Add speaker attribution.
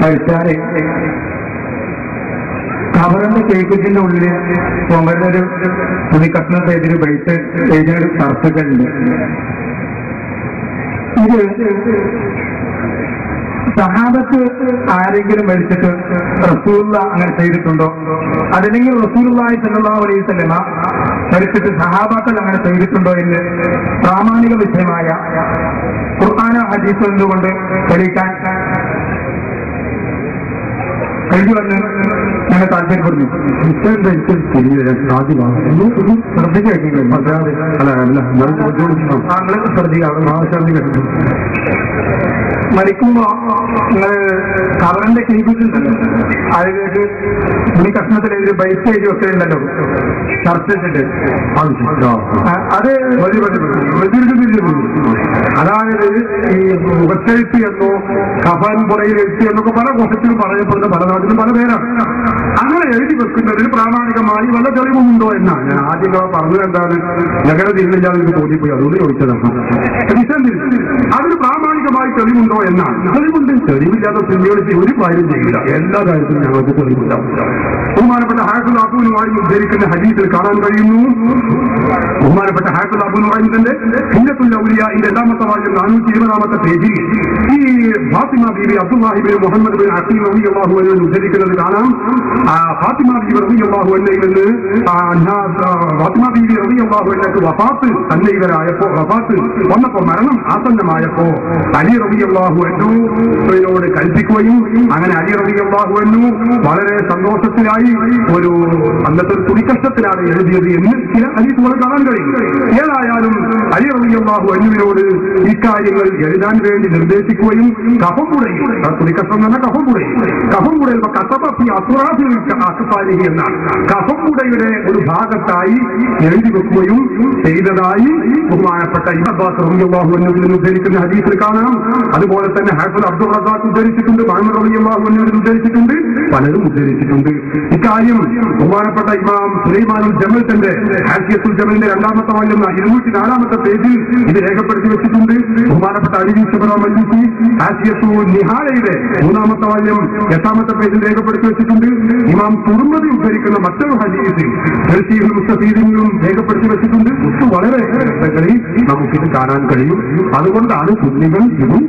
Speaker 1: കഴിച്ചാല് കവറിന്റെ കേക്കിന്റെ ഉള്ളില് ചുമരിലൊരു തുണിക്കഷ്ണം ചെയ്തൊരു ബൈറ്റ് എഴുതിയൊരു ചർച്ചകളുണ്ട്. ഇത് സഹാബത്ത് ആരെങ്കിലും മരിച്ചിട്ട് റസൂലുള്ളാഹി അങ്ങനെ ചെയ്തിട്ടുണ്ടോ? അതല്ലെങ്കിൽ റസൂലുള്ളാഹി സ്വല്ലല്ലാഹു അലൈഹി വസല്ലമ മരിച്ചിട്ട് സഹാബാക്കൾ അങ്ങനെ ചെയ്തിട്ടുണ്ടോ എന്ന് പ്രാമാണിക വിഷയമായ ഖുർആനോ ഹദീസോ എന്തുകൊണ്ട് തെളിയിക്കാൻ കഴിയുമെന്ന് ഞങ്ങൾ താല്പര്യപ്പെടുന്നു. മരിക്കുമ്പോ നിങ്ങൾ കവറിന്റെ കേൾപ്പിച്ചിട്ടുണ്ടല്ലോ, അതിലേക്ക് തുണി കഷ്ണത്തിലെതിരെ ബൈക്ക് എഴുതി വെക്കുന്നുണ്ടല്ലോ, ചർച്ച വെച്ചിട്ട് അത്
Speaker 2: അതായത് ഈ മുഖത്തെഴുത്ത് എന്നോ കഫൻ പുറയിൽ എഴുത്ത് എന്നൊക്കെ പല കോശത്തിലും പറയപ്പെടുന്ന പല നാട്ടിലും പല പേരാണ്. അങ്ങനെ എഴുതി വെക്കുന്നതിന് പ്രാമാണികമായി വല്ല തെളിവുണ്ടോ എന്നാണ് ഞാൻ ആദ്യം പറഞ്ഞത്. എന്താണ് ഞങ്ങളുടെ തീരുന്നില്ലാതെ എനിക്ക് തോന്നിപ്പോയി, അതുകൊണ്ട് ചോദിച്ചതാണ്. അതിന് പ്രാമാണികമായി തെളിവുണ്ടോ എന്നാണ്. തെളിവുണ്ട്. തെളിവില്ലാതെ സിനിമകളിൽ ഒരു കാര്യം ചെയ്യില്ല. എല്ലാ കാര്യത്തിലും ഞങ്ങൾക്ക് തെളിവുണ്ടാവും. ബഹുമാനപ്പെട്ട ഹാഫിദ് അബൂ നുഅയ്മ് ഉദ്ധരിക്കുന്ന ഹദീസിൽ കാണാൻ കഴിയുന്നു. ബഹുമാനപ്പെട്ട ഹാഫിദ് അബൂ നുഅയ്മിന്റെ ഹില്ലത്തുൽ ഔലിയാഇന്റെ 2ാമത്തെ വാല്യം 420-ാമത്തെ പേജിൽ ഈ ഫാത്തിമ ബീവി അബ്ദുല്ലാഹി ഇബ്നു മുഹമ്മദ് ബിൻ അഖീൽ റളിയല്ലാഹു അൻഹു ഉദ്ധരിക്കുന്നത് കാണാം. ഫാത്തിമ ബീവി റളിയല്ലാഹു അൻഹയിൽ നിന്ന് ഫാത്തിമ ബീവി റളിയല്ലാഹു അൻഹയ്ക്ക് വഫാത്ത് സന്നിഹിതരായപ്പോ, വഫാത്ത് വന്നപ്പോ, മരണം ആസന്നമായപ്പോ അലി റളിയല്ലാഹു അൻഹുവിനോട് കൽപ്പിക്കുകയും അങ്ങനെ അലി റളിയല്ലാഹു അൻഹു വളരെ സന്തോഷത്തിലായി ഒരു അന്നത്തെ ഒരു തുണിക്കഷ്ടത്തിലാണ് എഴുതിയത് എന്ന് ചില ഹദീസുകൾ കാണാൻ കഴിയും. ഏതായാലും അലി റളിയല്ലാഹു അൻഹുവിനോട് ഇക്കാര്യങ്ങൾ എഴുതാൻ വേണ്ടി നിർദ്ദേശിക്കുകയും കഫംപുടയിൽ, തുണിക്കഷ്ടം എന്ന കഫംപുടയിൽ എന്നാണ് കഫംപുടയുടെ ഒരു ഭാഗത്തായി എഴുതി വെക്കുകയും ചെയ്തതായി ബഹുമാനപ്പെട്ട ഇബ്നു അബ്ബാസ് റളിയല്ലാഹു അൻഹു ഉദ്ധരിക്കുന്ന ഹദീസിൽ കാണാം. അതുപോലെ തന്നെ ഹാഫിദ് അബ്ദുൽ റസാഖ് ഉദ്ധരിച്ചിട്ടുണ്ട്, മുഹമ്മദ് റളിയല്ലാഹു അൻഹു ഉദ്ധരിച്ചിട്ടുണ്ട്, പലരും ഉദ്ധരിച്ചിട്ടുണ്ട്. ഇക്കാര്യം ബഹുമാനപ്പെട്ട ഇമാം സുലൈമാനുൽ ജമൽ തന്റെ ഹാസിയത്തുൽ ജമലിന്റെ 2ാമത്തെ വാല്യം 204-ാമത്തെ പേജിൽ ഇത് രേഖപ്പെടുത്തി വെച്ചിട്ടുണ്ട്. ബഹുമാനപ്പെട്ട അലി ശബറ മജ്ലിസി ഹാസിയത്തു നിഹാലയുടെ 3-ാമത്തെ വാല്യം 8-ാമത്തെ പേജിൽ രേഖപ്പെടുത്തി വെച്ചിട്ടുണ്ട്. ഇമാം തുർമദി ഉദ്ധരിക്കുന്ന മറ്റൊരു ഹദീസിൽ തർസീഹുൽ മുസ്തഫീദിലും രേഖപ്പെടുത്തി വെച്ചിട്ടുണ്ട്. വളരെ നമുക്കിത് കാണാൻ കഴിയും. അതുകൊണ്ടാണ് സുന്നികൾ ഇതും